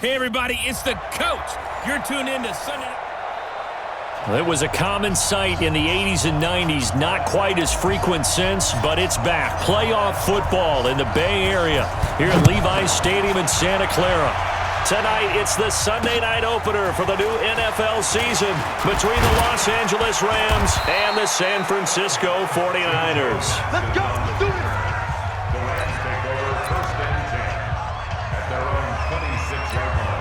Hey, everybody, it's the coach. You're tuned in to Sunday. It was a common sight in the 80s and 90s, not quite as frequent since, but it's back. Playoff football in the Bay Area here at Levi's Stadium in Santa Clara. Tonight, it's the Sunday night opener for the new NFL season between the Los Angeles Rams and the San Francisco 49ers. Let's go. Let's do it. The Rams take over first and 10 at their own 26-yard line.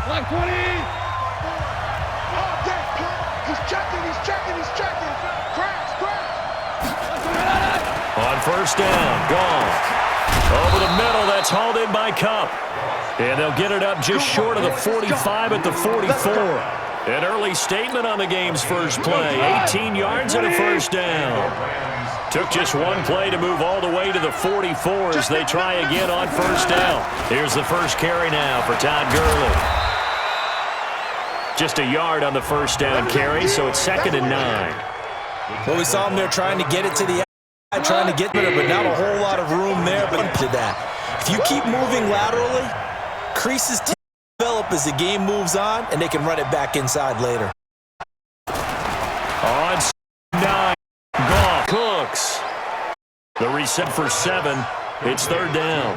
Like 20. He's checking. Crash. On first down, gone. Over the middle, that's hauled in by Kupp. And they'll get it up just short of the 45 at the 44. An early statement on the game's first play. 18 yards and a first down. Took just one play to move all the way to the 44 as they try again on first down. Here's the first carry now for Todd Gurley. Just a yard on the first down carry, so it's 2nd and 9. Well, we saw him there trying to get it to the outside, trying to get there, but not a whole lot of room there. But to that, if you keep moving laterally, creases develop as the game moves on, and they can run it back inside later. On 9, Goff, Cooks. The reset for 7. It's 3rd down.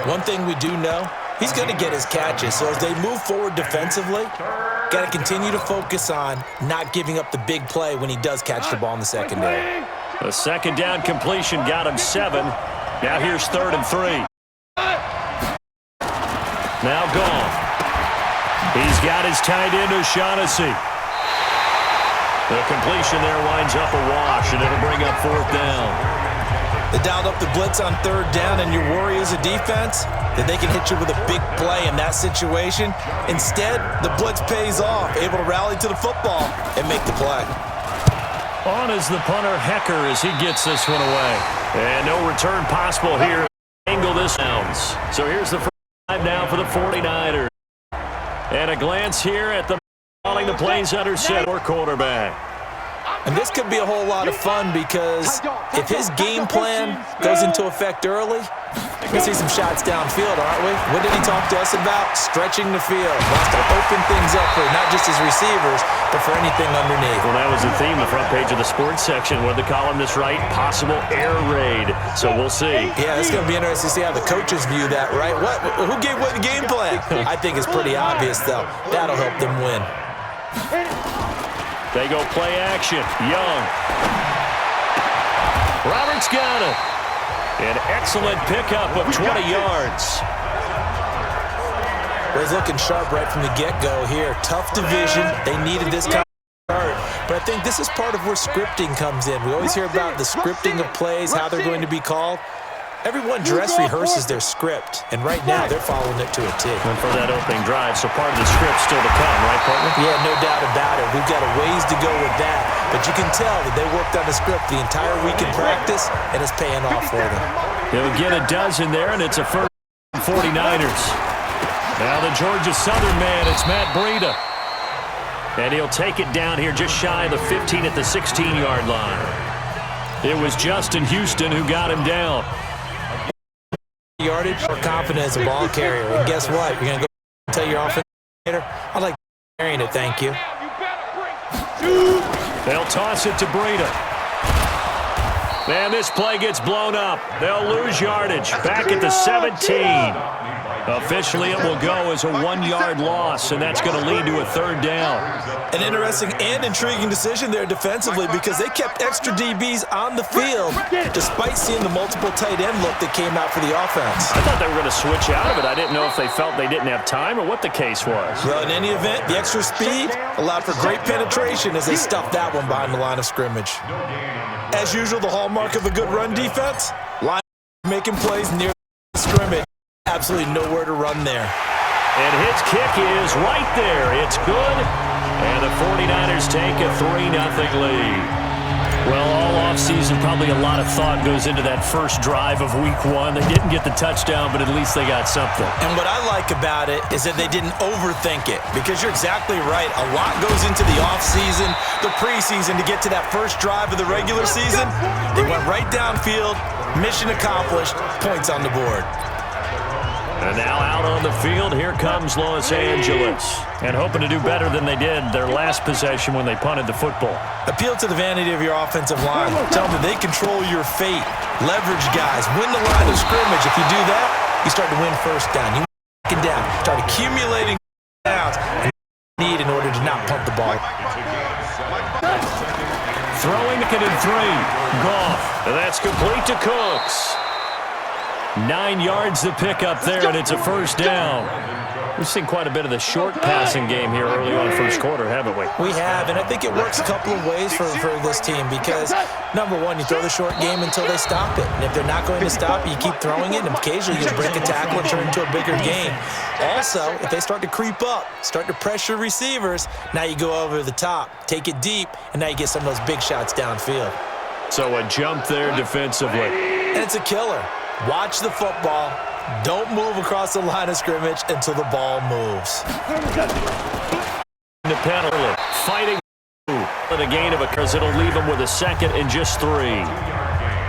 One thing we do know, he's going to get his catches. So as they move forward defensively, got to continue to focus on not giving up the big play when he does catch the ball in the secondary. The second down completion got him 7. Now here's 3rd and 3. Now Goff. He's got his tight end O'Shaughnessy. The completion there winds up a wash, and it'll bring up 4th down. They dialed up the blitz on 3rd down, and your worry as a defense that they can hit you with a big play in that situation. Instead, the blitz pays off, able to rally to the football and make the play. On is the punter Hecker as he gets this one away. And no return possible here. Angle this sounds. So here's the first drive now for the 49ers. And a glance here at the calling the plays under center quarterback. And this could be a whole lot of fun because if his game plan goes into effect early, we're going to see some shots downfield, aren't we? What did he talk to us about? Stretching the field. Wants to open things up for not just his receivers, but for anything underneath. Well, that was the theme, the front page of the sports section. What did the columnist write? Possible air raid. So we'll see. Yeah, it's going to be interesting to see how the coaches view that, right? Who gave away the game plan? I think it's pretty obvious, though. That'll help them win. They go play action. Young. Roberts got it. An excellent pickup of 20 yards. Well, he's looking sharp right from the get-go here. Tough division. They needed this kind of start. But I think this is part of where scripting comes in. We always hear about the scripting of plays, how they're going to be called. Everyone dress rehearses their script, and right now they're following it to a T. And for that opening drive, so part of the script still to come, right, partner? Yeah, no doubt about it. We've got a ways to go with that, but you can tell that they worked on the script the entire week in practice, and it's paying off for them. They'll get a dozen there, and it's a first 49ers. Now the Georgia Southern man, it's Matt Breida. And he'll take it down here just shy of the 15 at the 16-yard line. It was Justin Houston who got him down. Yardage or confidence as a ball carrier. And guess what? You're going to go tell your offense later, I'd like carrying it, thank you. They'll toss it to Breida. Man, this play gets blown up. They'll lose yardage. Back at the 17. Officially, it will go as a 1-yard loss, and that's going to lead to a 3rd down. An interesting and intriguing decision there defensively because they kept extra DBs on the field despite seeing the multiple tight end look that came out for the offense. I thought they were going to switch out of it. I didn't know if they felt they didn't have time or what the case was. Well, in any event, the extra speed allowed for great penetration as they stuffed that one behind the line of scrimmage. As usual, the hallmark of a good run defense, line making plays near the scrimmage. Absolutely nowhere to run there. And his kick is right there. It's good. And the 49ers take a 3-0 lead. Well, all offseason, probably a lot of thought goes into that first drive of Week 1. They didn't get the touchdown, but at least they got something. And what I like about it is that they didn't overthink it because you're exactly right. A lot goes into the offseason, the preseason to get to that first drive of the regular season. They went right downfield, mission accomplished, points on the board. And now out on the field, here comes Los Angeles. And hoping to do better than they did their last possession when they punted the football. Appeal to the vanity of your offensive line. Tell them that they control your fate. Leverage guys. Win the line of scrimmage. If you do that, you start to win first down. You win down. Start accumulating downs you need in order to not punt the ball. Throwing it in 3. Goff. And that's complete to Cooks. 9 yards to pick up there, and it's a first down. We've seen quite a bit of the short passing game here early on first quarter, haven't we? We have, and I think it works a couple of ways for this team because, number one, you throw the short game until they stop it. And if they're not going to stop it, you keep throwing it, and occasionally you break a tackle and turn it into a bigger game. Also, if they start to creep up, start to pressure receivers, now you go over the top, take it deep, and now you get some of those big shots downfield. So a jump there defensively. And it's a killer. Watch the football. Don't move across the line of scrimmage until the ball moves. The penalty. Fighting for the gain of a because it'll leave them with a second and just 3.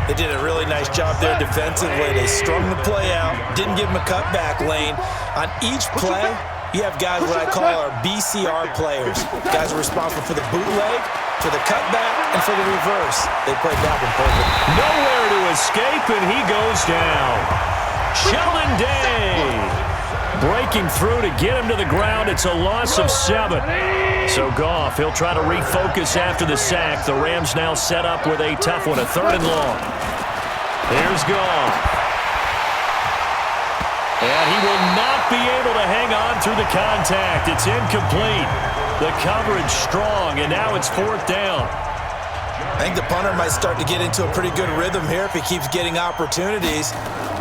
They did a really nice job there defensively. They strung the play out, didn't give them a cutback lane. On each play, you have guys what I call our BCR players. Guys are responsible for the bootleg, for the cutback, and for the reverse. They played that one perfect. Nowhere to escape, and he goes down. Sheldon Day breaking through to get him to the ground. It's a loss of 7. So Goff, he'll try to refocus after the sack. The Rams now set up with a tough one, a 3rd and long. Here's Goff. And he will not be able to hang on through the contact. It's incomplete. The coverage strong, and now it's 4th down. I think the punter might start to get into a pretty good rhythm here if he keeps getting opportunities.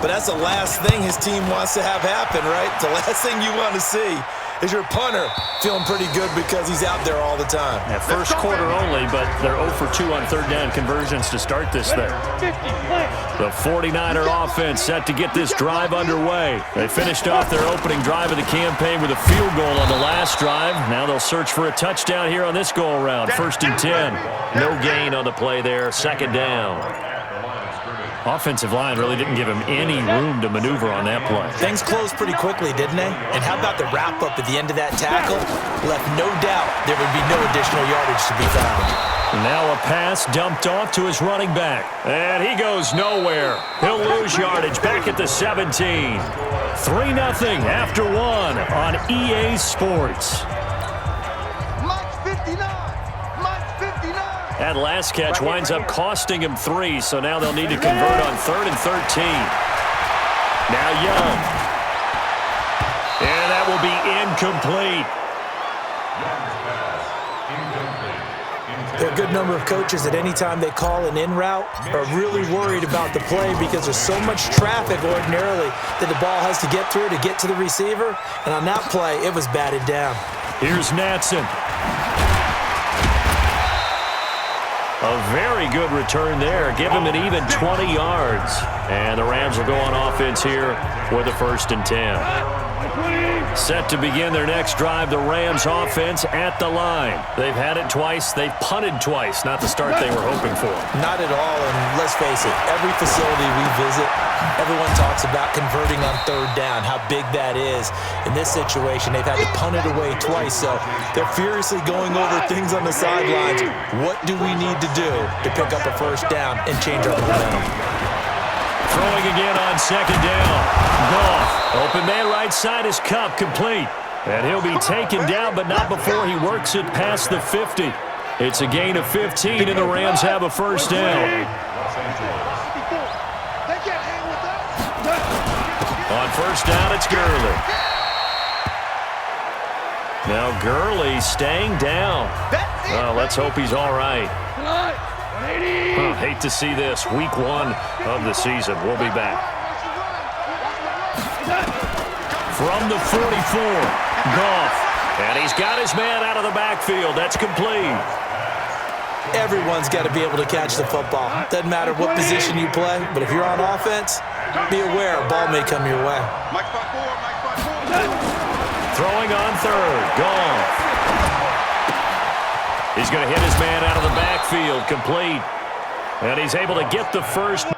But that's the last thing his team wants to have happen, right? The last thing you want to see is your punter feeling pretty good because he's out there all the time. At first quarter only, but they're 0 for 2 on 3rd down conversions to start this thing. The 49er offense set to get this drive underway. They finished off their opening drive of the campaign with a field goal on the last drive. Now they'll search for a touchdown here on this go-around. 1st and 10. No gain on the play there. 2nd down. Offensive line really didn't give him any room to maneuver on that play. Things closed pretty quickly, didn't they? And how about the wrap-up at the end of that tackle? Left no doubt there would be no additional yardage to be found. Now a pass dumped off to his running back. And he goes nowhere. He'll lose yardage back at the 17. 3-0 after 1 on EA Sports. That last catch winds up costing him 3, so now they'll need to convert on 3rd and 13. Now Young. And that will be incomplete. There are a good number of coaches that any time they call an in route are really worried about the play because there's so much traffic ordinarily that the ball has to get through to get to the receiver. And on that play, it was batted down. Here's Natson. A very good return there. Give him an even 20 yards. And the Rams will go on offense here with a 1st and 10. Set to begin their next drive, the Rams offense at the line. They've had it twice. They've punted twice. Not the start they were hoping for. Not at all, and let's face it, every facility we visit, everyone talks about converting on 3rd down, how big that is. In this situation, they've had to punt it away twice, so they're furiously going over things on the sidelines. What do we need to do to pick up a 1st down and change our momentum? Throwing again on 2nd down. Goff. Open man right side is Kupp, complete. And he'll be taken down, but not before he works it past the 50. It's a gain of 15, and the Rams have a 1st down. On 1st down, it's Gurley. Now Gurley staying down. Well, let's hope he's all right. Hate to see this. Week 1 of the season. We'll be back. From the 44, Goff. And he's got his man out of the backfield. That's complete. Everyone's got to be able to catch the football. Doesn't matter what position you play, but if you're on offense, be aware a ball may come your way. Throwing on 3rd, Goff. He's going to hit his man out of the backfield, complete. And he's able to get the 1st.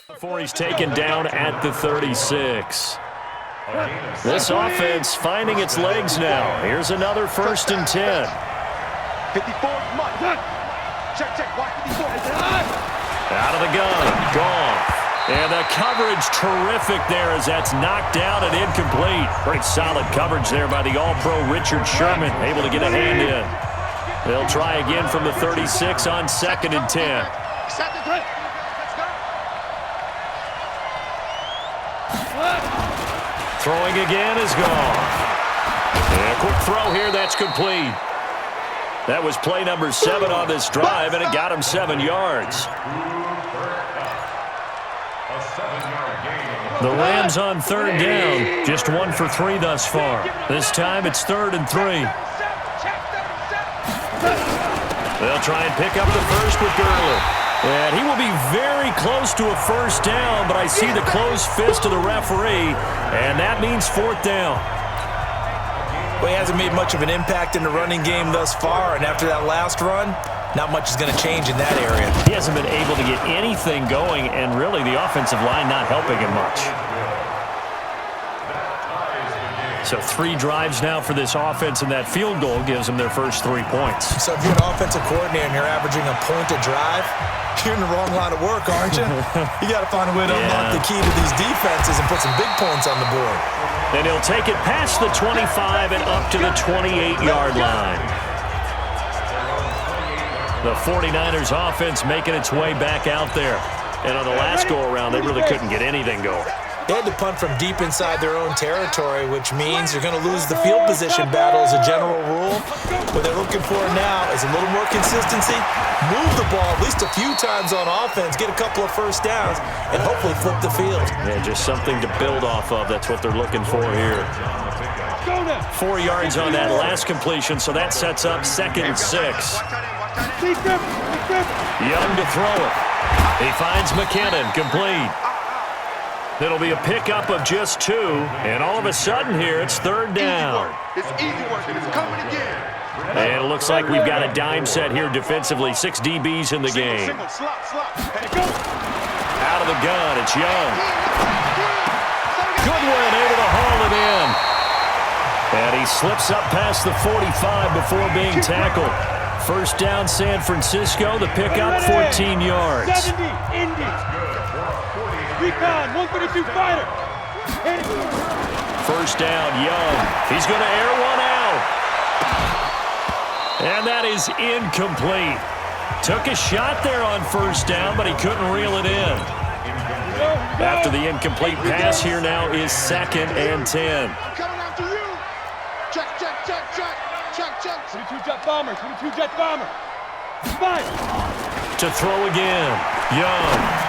Before he's taken down at the 36. This offense finding its legs now. Here's another 1st and 10. 54, Mike. Check, watch 54. Out of the gun, Goff. And the coverage terrific there as that's knocked down and incomplete. Pretty solid coverage there by the All-Pro Richard Sherman, able to get a hand in. They'll try again from the 36 on 2nd and 10. Throwing again is Goff. And a quick throw here, that's complete. That was play number 7 on this drive, and it got him 7 yards. The Rams on 3rd down, just 1 for 3 thus far. This time it's 3rd and 3. They'll try and pick up the first with Gurley. And he will be very close to a 1st down, but I see the closed fist of the referee, and that means 4th down. Well, he hasn't made much of an impact in the running game thus far, and after that last run, not much is going to change in that area. He hasn't been able to get anything going, and really the offensive line not helping him much. So 3 drives now for this offense, and that field goal gives them their first 3 points. So if you're an offensive coordinator and you're averaging a point a drive, you're in the wrong line of work, aren't you? You got to find a way to unlock the key to these defenses and put some big points on the board. And he'll take it past the 25 and up to the 28-yard line. The 49ers offense making its way back out there. And on the last go-around, they really couldn't get anything going. They had to punt from deep inside their own territory, which means you're going to lose the field position battle as a general rule. What they're looking for now is a little more consistency, move the ball at least a few times on offense, get a couple of 1st downs, and hopefully flip the field. Yeah, just something to build off of. That's what they're looking for here. 4 yards on that last completion, so that sets up 2nd and 6. Young to throw it. He finds McKinnon, complete. It'll be a pickup of just 2, and all of a sudden here, it's 3rd down. It's easy work, and it's coming again. And it looks like we've got a dime set here defensively. 6 DBs in the game. Single, slot. Out of the gun, it's Young. Goodwin able to haul it in. And he slips up past the 45 before being tackled. 1st down, San Francisco. The pickup, 14 yards. 70, Indy. Recon, 132 fighter. 1st down, Young. He's going to air one out. And that is incomplete. Took a shot there on 1st down, but he couldn't reel it in. After the incomplete pass, here now is 2nd and 10. I'm coming after you. Check. 22 jet bomber. 22 jet bomber. Fire. To throw again, Young.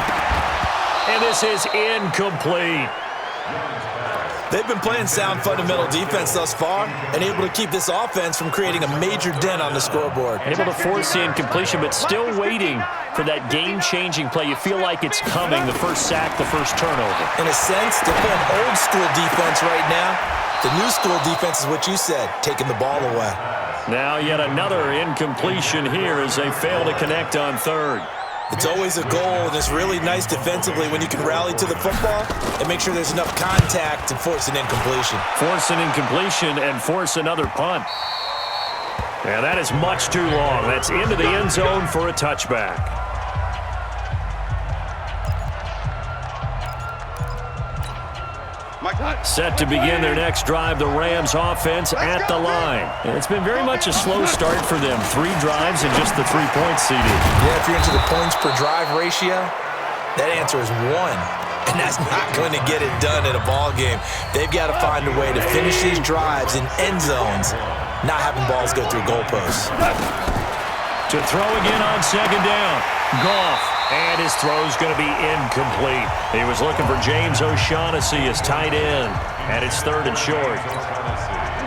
And this is incomplete. They've been playing sound fundamental defense thus far and able to keep this offense from creating a major dent on the scoreboard. Able to force the incompletion, but still waiting for that game-changing play. You feel like it's coming, the first sack, the first turnover. In a sense, they're playing old school defense right now. The new school defense is what you said, taking the ball away. Now yet another incompletion here as they fail to connect on 3rd. It's always a goal, and it's really nice defensively when you can rally to the football and make sure there's enough contact to force an incompletion. Force an incompletion and force another punt. Yeah, that is much too long. That's into the end zone for a touchback. Set to begin their next drive, the Rams offense at the line. And it's been very much a slow start for them. 3 drives and just the 3 points, CD. Yeah, if you're into the points per drive ratio, that answer is 1. And that's not going to get it done in a ball game. They've got to find a way to finish these drives in end zones, not having balls go through goalposts. To throw again on 2nd down. Goff. And his throw's going to be incomplete. He was looking for James O'Shaughnessy as tight end. And it's 3rd and short.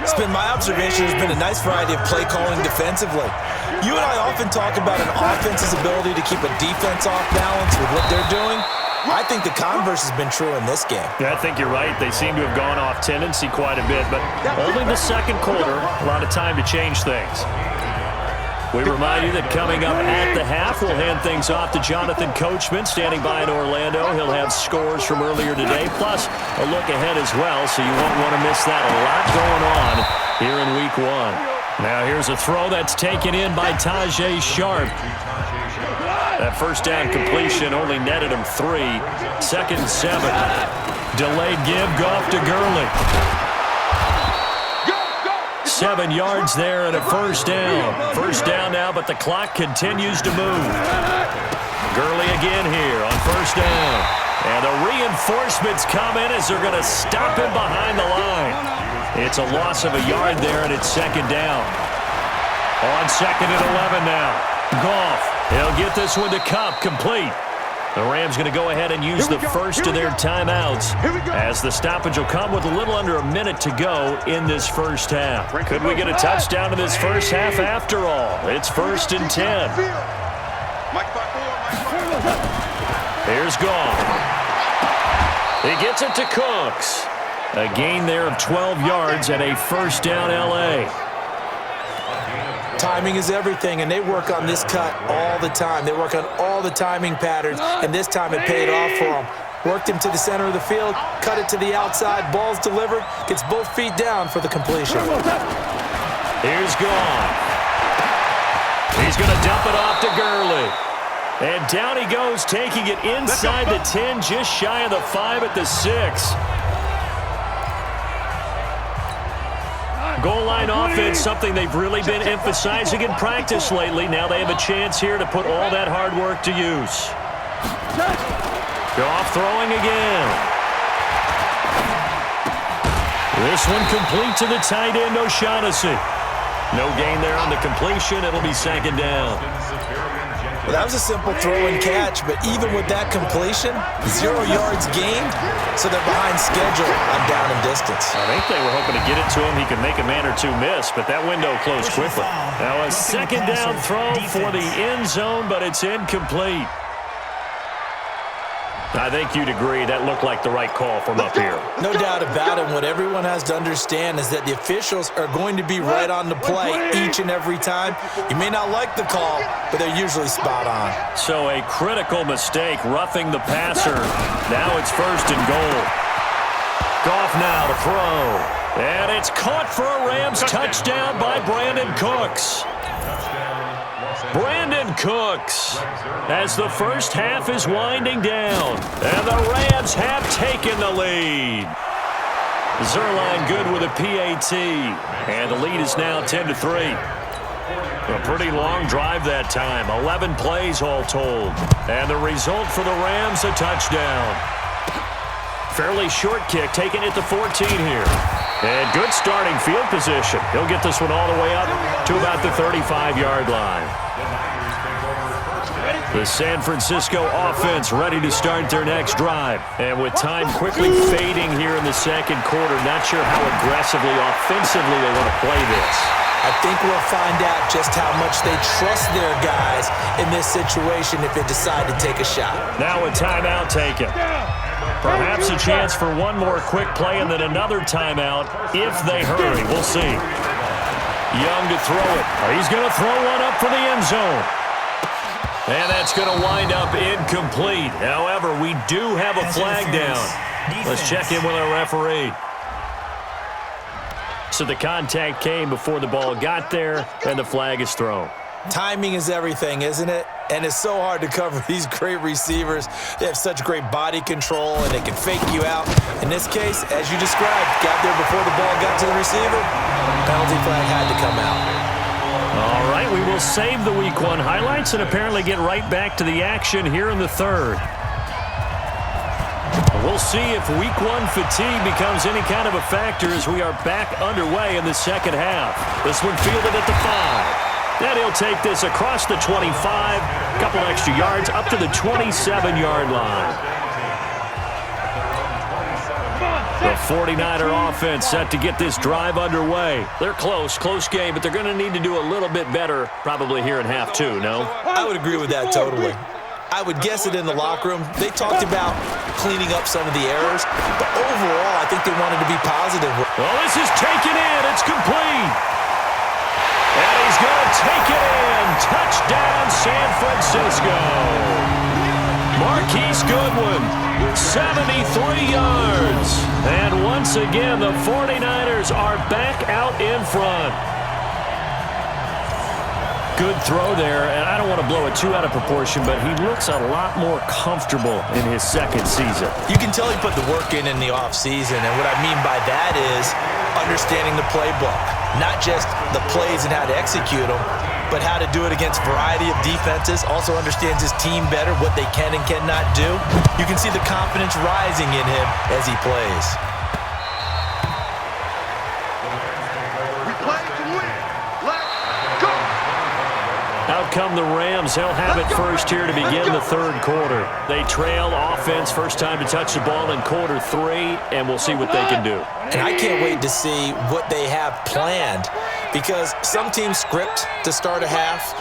It's been my observation there's been a nice variety of play calling defensively. You and I often talk about an offense's ability to keep a defense off balance with what they're doing. I think the converse has been true in this game. Yeah, I think you're right. They seem to have gone off tendency quite a bit, but only the 2nd quarter, a lot of time to change things. We remind you that coming up at the half, we'll hand things off to Jonathan Coachman, standing by in Orlando. He'll have scores from earlier today, plus a look ahead as well, so you won't want to miss that. A lot going on here in Week 1. Now here's a throw that's taken in by Tajae Sharpe. That first down completion only netted him 3. 2nd and 7. Delayed give, Goff to Gurley. 7 yards there and a first down. First down now, but the clock continues to move. Gurley again here on first down. And the reinforcements come in as they're going to stop him behind the line. It's a loss of a yard there, and it's 2nd down. On 2nd and 11 now. Goff, he'll get this one to Kupp, complete. The Rams going to go ahead and use the first of their timeouts as the stoppage will come with a little under a minute to go in this first half. Could we get a touchdown in this first half after all? It's 1st and 10. Here's Goff. He gets it to Cooks. A gain there of 12 yards and a first down L.A. Timing is everything, and they work on this cut all the time. They work on all the timing patterns, and this time it paid off for them. Worked him to the center of the field, cut it to the outside, ball's delivered, gets both feet down for the completion. Here's Goff. He's going to dump it off to Gurley. And down he goes, taking it inside the 10, just shy of the 5 at the 6. Goal line offense, something they've really been emphasizing in practice lately. Now they have a chance here to put all that hard work to use. Goff throwing again. This one complete to the tight end, O'Shaughnessy. No gain there on the completion. It'll be 2nd down. Well, that was a simple throw and catch, but even with that completion, 0 yards gained, so they're behind schedule on down and distance. I think they were hoping to get it to him. He could make a man or two miss, but that window closed quickly. Now a 2nd down throw for the end zone, but it's incomplete. I think you'd agree that looked like the right call from up here. No doubt about it. What everyone has to understand is that the officials are going to be right on the play each and every time. You may not like the call, but they're usually spot on. So a critical mistake, roughing the passer. Now it's 1st and goal. Goff now to throw. And it's caught for a Rams touchdown by Brandon Cooks. Brandon Cooks, as the first half is winding down, and the Rams have taken the lead. Zuerlein good with a PAT, and the lead is now 10-3. A pretty long drive that time, 11 plays all told, and the result for the Rams, a touchdown. Fairly short kick, taking it to 14 here. And good starting field position. He'll get this one all the way up to about the 35-yard line. The San Francisco offense ready to start their next drive. And with time quickly fading here in the 2nd quarter, not sure how aggressively, offensively they want to play this. I think we'll find out just how much they trust their guys in this situation if they decide to take a shot. Now a timeout taken. Perhaps a chance for one more quick play and then another timeout if they hurry. We'll see. Young to throw it. He's going to throw one up for the end zone. And that's going to wind up incomplete. However, we do have a flag down. Let's check in with our referee. So the contact came before the ball got there, and the flag is thrown. Timing is everything, isn't it? And it's so hard to cover these great receivers. They have such great body control, and they can fake you out. In this case, as you described, got there before the ball got to the receiver. Penalty flag had to come out. All right, we will save the Week 1 highlights and apparently get right back to the action here in the 3rd. We'll see if Week 1 fatigue becomes any kind of a factor as we are back underway in the 2nd half. This one fielded at the 5. Then he'll take this across the 25, a couple extra yards, up to the 27-yard line. The 49er offense set to get this drive underway. They're close game, but they're going to need to do a little bit better probably here in half 2, no? I would agree with that totally. I would guess it in the locker room. They talked about cleaning up some of the errors, but overall, I think they wanted to be positive. Well, this is taken in. It's complete. And he's going to take it in. Touchdown, San Francisco. Marquise Goodwin, 73 yards. And once again, the 49ers are back out in front. Good throw there, and I don't want to blow it too out of proportion, but he looks a lot more comfortable in his second season. You can tell he put the work in the offseason, and what I mean by that is understanding the playbook. Not just the plays and how to execute them, but how to do it against a variety of defenses. Also understands his team better, what they can and cannot do. You can see the confidence rising in him as he plays. We play to win. Let's go. Out come the Rams. They'll have it first here to begin the third quarter. They trail offense, first time to touch the ball in quarter 3, and we'll see what they can do. And I can't wait to see what they have planned, because some teams script to start a half.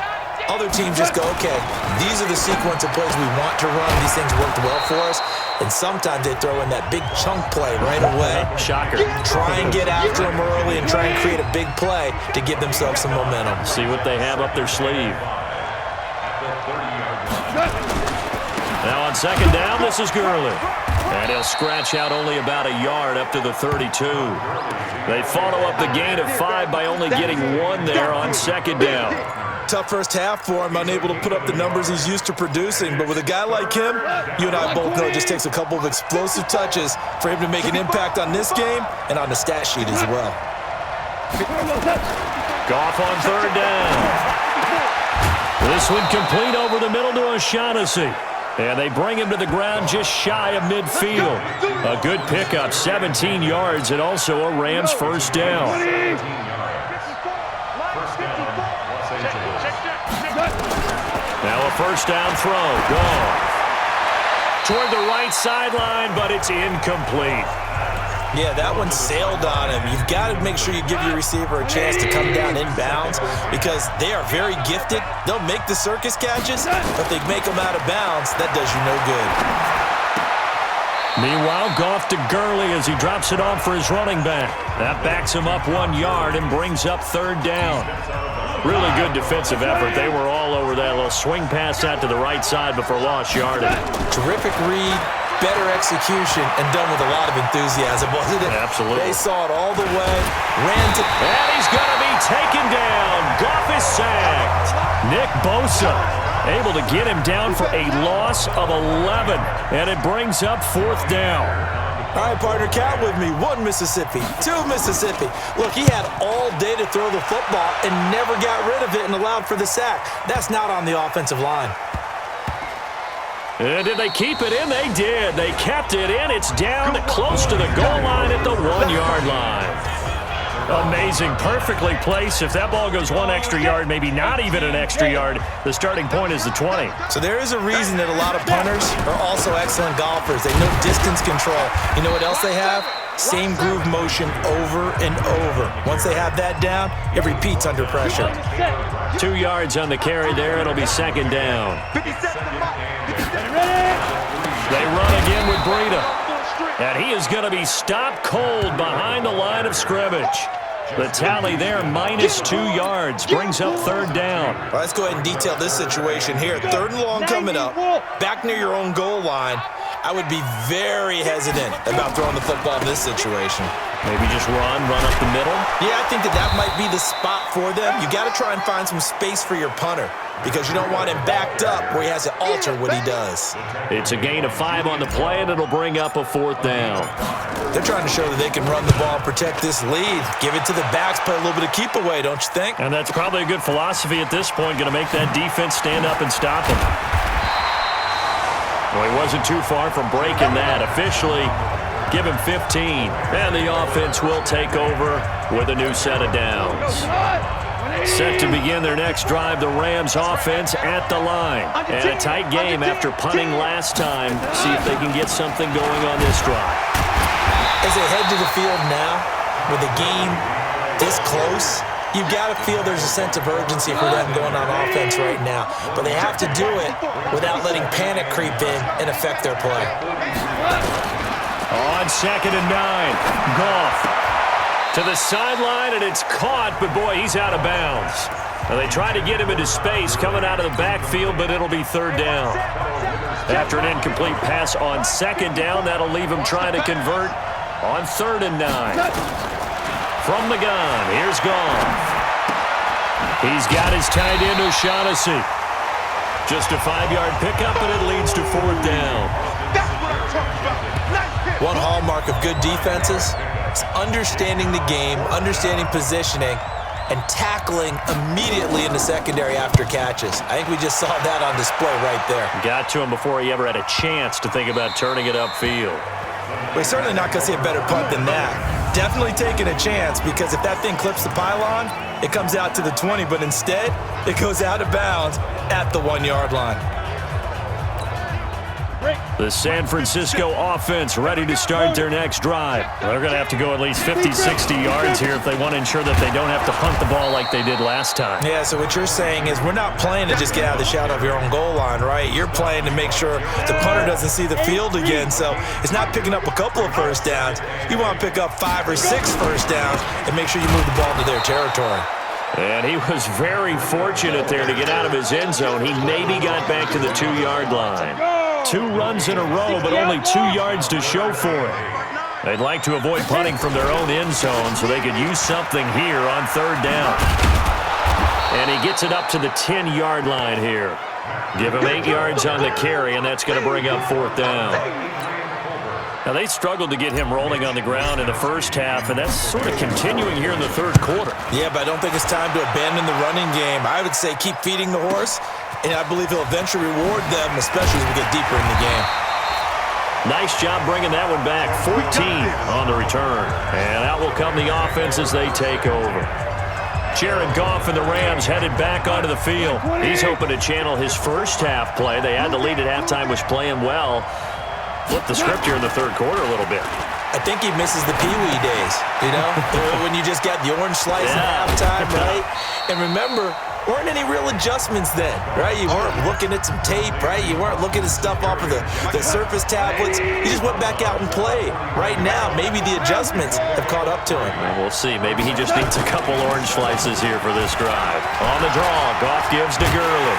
Other teams just go, okay, these are the sequence of plays we want to run. These things worked well for us. And sometimes they throw in that big chunk play right away. Shocker. Try and get after them early and try and create a big play to give themselves some momentum. See what they have up their sleeve. Now on second down, this is Gurley. And he'll scratch out only about a yard up to the 32. They follow up the gain of 5 by only getting 1 there on second down. Tough first half for him, unable to put up the numbers he's used to producing. But with a guy like him, you and I both know it just takes a couple of explosive touches for him to make an impact on this game and on the stat sheet as well. Goff on third down. This one complete over the middle to O'Shaughnessy. And they bring him to the ground just shy of midfield. A good pickup, 17 yards, and also a Rams first down. Now a first down throw. Gone. Toward the right sideline, but it's incomplete. Yeah, that one sailed on him. You've got to make sure you give your receiver a chance to come down inbounds because they are very gifted. They'll make the circus catches, but they make them out of bounds. That does you no good. Meanwhile, Goff to Gurley as he drops it off for his running back. That backs him up 1 yard and brings up third down. Really good defensive effort. They were all over that little swing pass out to the right side before lost yardage. Terrific read, better execution, and done with a lot of enthusiasm, wasn't it? Absolutely. They saw it all the way, ran to... And he's going to be taken down. Goff is sacked. Nick Bosa able to get him down for a loss of 11, and it brings up fourth down. All right, partner, count with me. 1 Mississippi, 2 Mississippi. Look, he had all day to throw the football and never got rid of it and allowed for the sack. That's not on the offensive line. And did they keep it in? They did. They kept it in. It's down close to the goal line at the 1 yard line. Amazing. Perfectly placed. If that ball goes 1 extra yard, maybe not even an extra yard, the starting point is the 20. So there is a reason that a lot of punters are also excellent golfers. They know distance control. You know what else they have? Same groove motion over and over. Once they have that down, it repeats under pressure. 2 yards on the carry there. It'll be second down. They run again with Breida. And he is going to be stopped cold behind the line of scrimmage. The tally there, -2 yards, brings up third down. All right, let's go ahead and detail this situation here. 3rd and long coming up, back near your own goal line. I would be very hesitant about throwing the football in this situation. Maybe just run up the middle. Yeah, I think that might be the spot for them. You got to try and find some space for your punter because you don't want him backed up where he has to alter what he does. It's a gain of 5 on the play, and it'll bring up a fourth down. They're trying to show that they can run the ball and protect this lead. Give it to the backs, play a little bit of keep away, don't you think? And that's probably a good philosophy at this point, going to make that defense stand up and stop him. Well, he wasn't too far from breaking that. Officially, give him 15. And the offense will take over with a new set of downs. Set to begin their next drive, the Rams offense at the line. And a tight game after punting last time. See if they can get something going on this drive. As they head to the field now, with the game this close, you've got to feel there's a sense of urgency for them going on offense right now. But they have to do it without letting panic creep in and affect their play. On 2nd and 9, Goff to the sideline, and it's caught, but boy, he's out of bounds. Well, they try to get him into space coming out of the backfield, but it'll be third down. After an incomplete pass on second down, that'll leave him trying to convert on 3rd and 9. From the gun, here's Goff. He's got his tight end, O'Shaughnessy. Just a 5-yard pickup, and it leads to 4th down. That's what I'm talking about. Nice hit. One hallmark of good defenses is understanding the game, understanding positioning, and tackling immediately in the secondary after catches. I think we just saw that on display right there. Got to him before he ever had a chance to think about turning it upfield. We're certainly not going to see a better punt than that. Definitely taking a chance, because if that thing clips the pylon, it comes out to the 20, but instead, it goes out of bounds at the 1-yard line. The San Francisco offense ready to start their next drive. They're going to have to go at least 50, 60 yards here if they want to ensure that they don't have to punt the ball like they did last time. Yeah, so what you're saying is we're not playing to just get out of the shadow of your own goal line, right? You're playing to make sure the punter doesn't see the field again. So it's not picking up a couple of first downs. You want to pick up 5 or 6 first downs and make sure you move the ball to their territory. And he was very fortunate there to get out of his end zone. He maybe got back to the 2-yard line. 2 runs in a row, but only 2 yards to show for it. They'd like to avoid punting from their own end zone so they could use something here on 3rd down. And he gets it up to the 10-yard line here. Give him 8 yards on the carry, and that's going to bring up 4th down. Now, they struggled to get him rolling on the ground in the first half, and that's sort of continuing here in the 3rd quarter. Yeah, but I don't think it's time to abandon the running game. I would say keep feeding the horse, and I believe he'll eventually reward them, especially as we get deeper in the game. Nice job bringing that one back. 14 on the return. And out will come the offense as they take over. Jared Goff and the Rams headed back onto the field. He's hoping to channel his first half play. They had the lead at halftime, was playing well. Flip the script here in the 3rd quarter a little bit. I think he misses the Pee-wee days, you know, when you just got the orange slice at halftime, right? And remember, weren't any real adjustments then, right? You weren't looking at some tape, right? You weren't looking at stuff off of the surface tablets. You just went back out and played. Right now, maybe the adjustments have caught up to him. Well, we'll see. Maybe he just needs a couple orange slices here for this drive. On the draw, Goff gives to Gurley.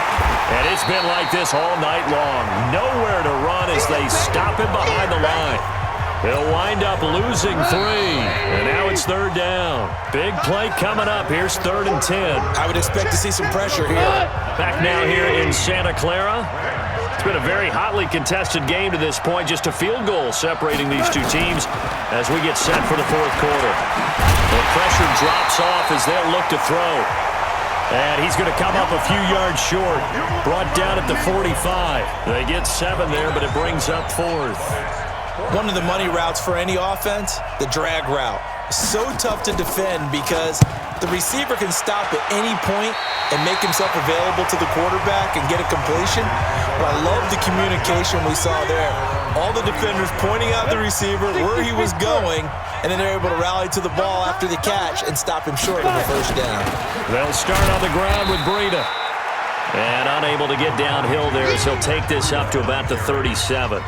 And it's been like this all night long. Nowhere to run as they stop him behind the line. He'll wind up losing 3. And now it's 3rd down. Big play coming up. Here's 3rd and 10. I would expect to see some pressure here. Back now here in Santa Clara. It's been a very hotly contested game to this point. Just a field goal separating these two teams as we get set for the 4th quarter. The pressure drops off as they'll look to throw. And he's going to come up a few yards short. Brought down at the 45. They get 7 there, but it brings up 4th. One of the money routes for any offense, the drag route. So tough to defend because the receiver can stop at any point and make himself available to the quarterback and get a completion. But I love the communication we saw there. All the defenders pointing out the receiver, where he was going, and then they're able to rally to the ball after the catch and stop him short of the first down. They'll start on the ground with Breida. And unable to get downhill there, so he'll take this up to about the 37.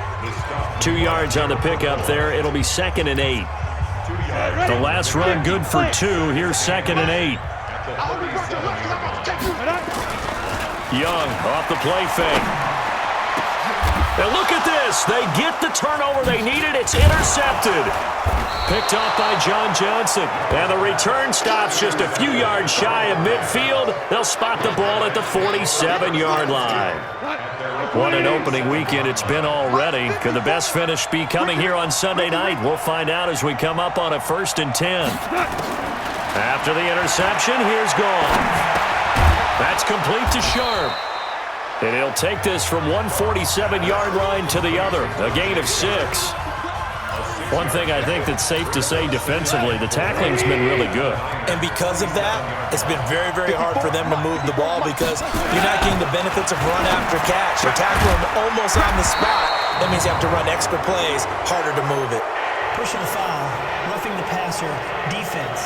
2 yards on the pickup there. It'll be 2nd and 8. The last run good for 2. Here's 2nd and 8. Young off the play fake. And look at this. They get the turnover they needed. It's intercepted. Picked off by John Johnson. And the return stops just a few yards shy of midfield. They'll spot the ball at the 47-yard line. What an opening weekend it's been already. Could the best finish be coming here on Sunday night? We'll find out as we come up on a 1st and 10. After the interception, here's Goff. That's complete to Sharp. And he'll take this from one 47-yard line to the other, a gain of 6. One thing I think that's safe to say defensively, the tackling's been really good. And because of that, it's been very, very hard for them to move the ball because you're not getting the benefits of run after catch. You're tackling almost on the spot. That means you have to run extra plays, harder to move it. Pushing the foul, roughing the passer, defense.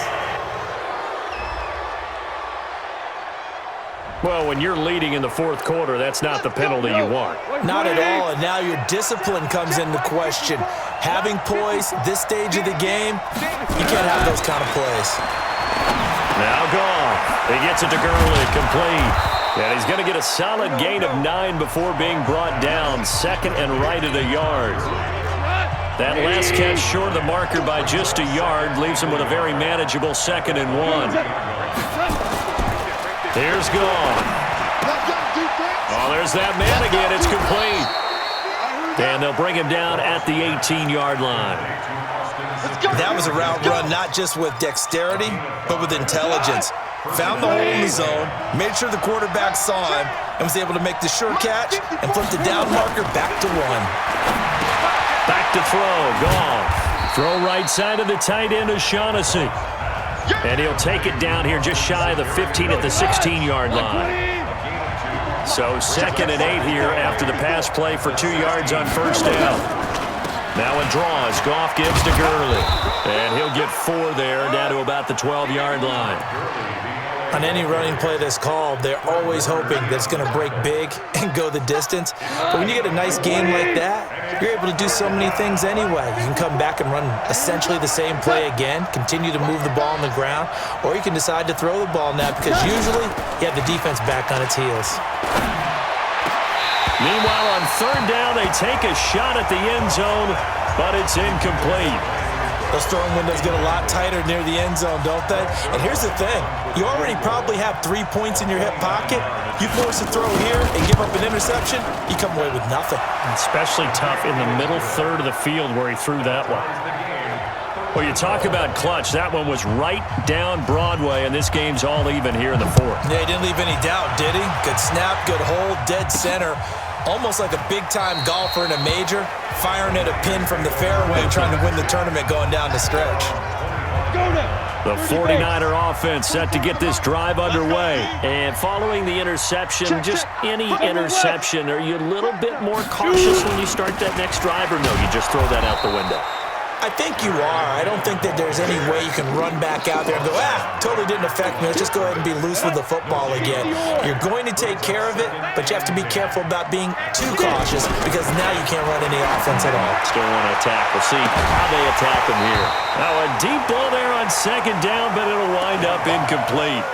Well, when you're leading in the 4th quarter, that's not the penalty you want. Not at all, and now your discipline comes into question. Having poise this stage of the game, you can't have those kind of plays. Now Goff. He gets it to Gurley, complete. And he's going to get a solid gain of 9 before being brought down. Second and right at a yard. That last catch short of the marker by just a yard leaves him with a very manageable 2nd and 1. Here's Goff. Oh, there's that man again. It's complete. And they'll bring him down at the 18-yard line. That was a route run not just with dexterity, but with intelligence. Found the hole in the zone, made sure the quarterback saw him, and was able to make the sure catch and flip the down marker back to 1. Back to throw. Goff. Throw right side of the tight end O'Shaughnessy. And he'll take it down here just shy of the 15 at the 16-yard line. So 2nd and 8 here after the pass play for 2 yards on first down. Now in draws, Goff gives to Gurley. And he'll get 4 there, down to about the 12-yard line. On any running play that's called, they're always hoping that it's going to break big and go the distance. But when you get a nice game like that, you're able to do so many things anyway. You can come back and run essentially the same play again, continue to move the ball on the ground, or you can decide to throw the ball now because usually you have the defense back on its heels. Meanwhile, on 3rd down, they take a shot at the end zone, but it's incomplete. Those throwing windows get a lot tighter near the end zone, don't they? And here's the thing. You already probably have 3 points in your hip pocket. You force a throw here and give up an interception, you come away with nothing. Especially tough in the middle third of the field where he threw that one. Well, you talk about clutch. That one was right down Broadway, and this game's all even here in the 4th. Yeah, he didn't leave any doubt, did he? Good snap, good hold, dead center. Almost like a big-time golfer in a major, firing at a pin from the fairway, trying to win the tournament going down the stretch. The 49er offense set to get this drive underway. And following the interception, just any interception, are you a little bit more cautious when you start that next drive, or no, you just throw that out the window? I think you are. I don't think that there's any way you can run back out there and go, totally didn't affect me. Let's just go ahead and be loose with the football again. You're going to take care of it, but you have to be careful about being too cautious because now you can't run any offense at all. Still want to attack. We'll see how they attack him here. Now a deep ball there on 2nd down, but it'll wind up incomplete.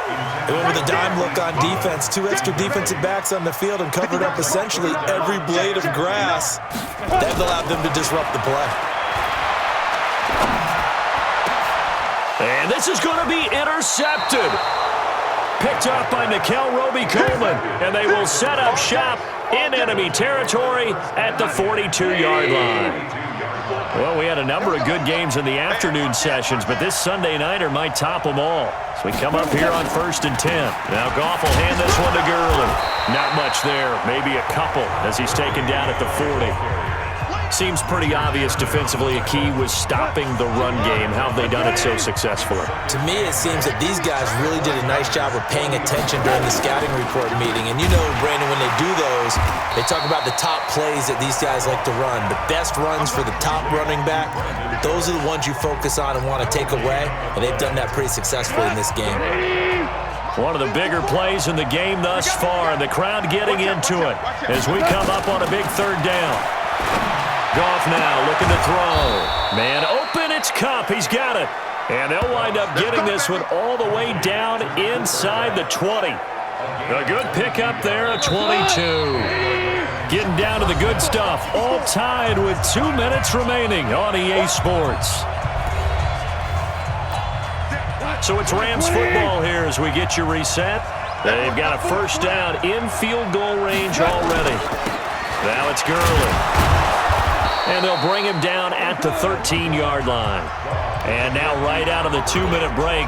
They went with a dime look on defense. 2 extra defensive backs on the field and covered up essentially every blade of grass. That allowed them to disrupt the play. And this is going to be intercepted. Picked up by Nickel Roby-Coleman. And they will set up shop in enemy territory at the 42-yard line. Well, we had a number of good games in the afternoon sessions, but this Sunday nighter might top them all. So we come up here on 1st and 10. Now Goff will hand this one to Gurley. Not much there, maybe a couple as he's taken down at the 40. Seems pretty obvious defensively a key was stopping the run game. How have they done it so successfully? To me, it seems that these guys really did a nice job of paying attention during the scouting report meeting. And you know, Brandon, when they do those, they talk about the top plays that these guys like to run. The best runs for the top running back, those are the ones you focus on and want to take away. And they've done that pretty successfully in this game. One of the bigger plays in the game thus far, and the crowd getting into it as we come up on a big 3rd down. Goff now looking to throw. Man open, it's Kupp. He's got it. And they'll wind up getting this one all the way down inside the 20. A good pickup there, a 22. Getting down to the good stuff. All tied with 2 minutes remaining on EA Sports. So it's Rams football here as we get you reset. They've got a 1st down in field goal range already. Now it's Gurley. And they'll bring him down at the 13-yard line. And now right out of the 2-minute break,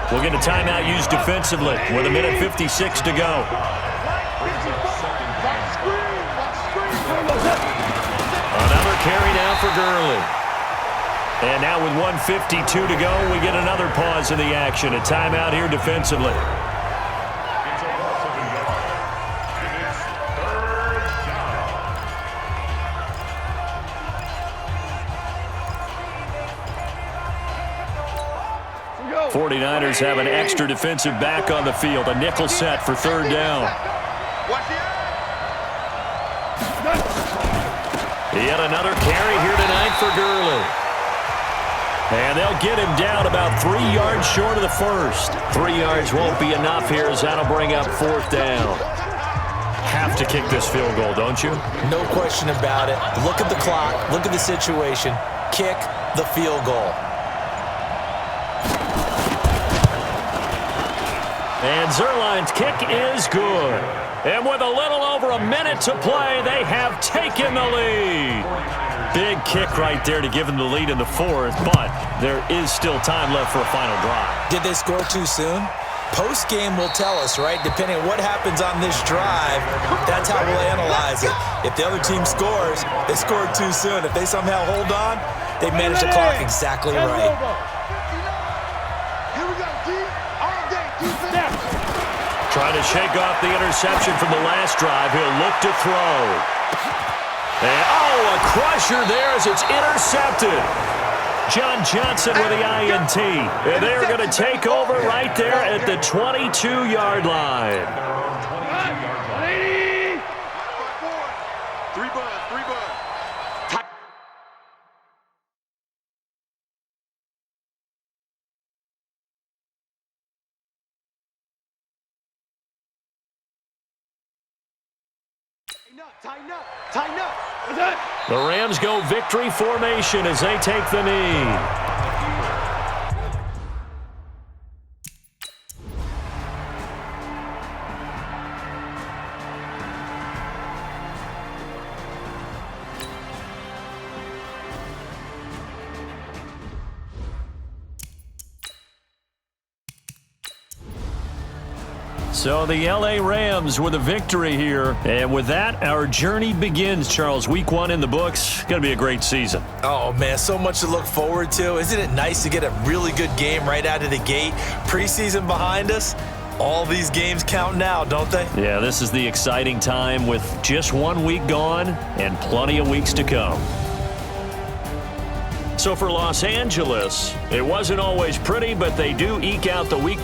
we'll get a timeout used defensively with 1:56 to go. Another carry now for Gurley. And now with 1:52 to go, we get another pause in the action. A timeout here defensively. The 49ers have an extra defensive back on the field. A nickel set for 3rd down. Yet another carry here tonight for Gurley. And they'll get him down about 3 yards short of the first. 3 yards won't be enough here as that'll bring up 4th down. Have to kick this field goal, don't you? No question about it. Look at the clock. Look at the situation. Kick the field goal. And Zuerlein's kick is good. And with a little over a minute to play, they have taken the lead. Big kick right there to give them the lead in the 4th, but there is still time left for a final drive. Did they score too soon? Post-game will tell us, right? Depending on what happens on this drive, that's how we'll analyze it. If the other team scores, they scored too soon. If they somehow hold on, they manage the clock exactly right. Here we go, D. All day, defense. Trying to shake off the interception from the last drive. He'll look to throw. And, a crusher there as it's intercepted. John Johnson with the INT. And they're going to take over right there at the 22-yard line. 3 buds. Tighten up. The Rams go victory formation as they take the knee. So the L.A. Rams with a victory here. And with that, our journey begins, Charles. Week 1 in the books. Going to be a great season. Oh, man, so much to look forward to. Isn't it nice to get a really good game right out of the gate? Preseason behind us. All these games count now, don't they? Yeah, this is the exciting time with just 1 week gone and plenty of weeks to come. So for Los Angeles, it wasn't always pretty, but they do eke out the week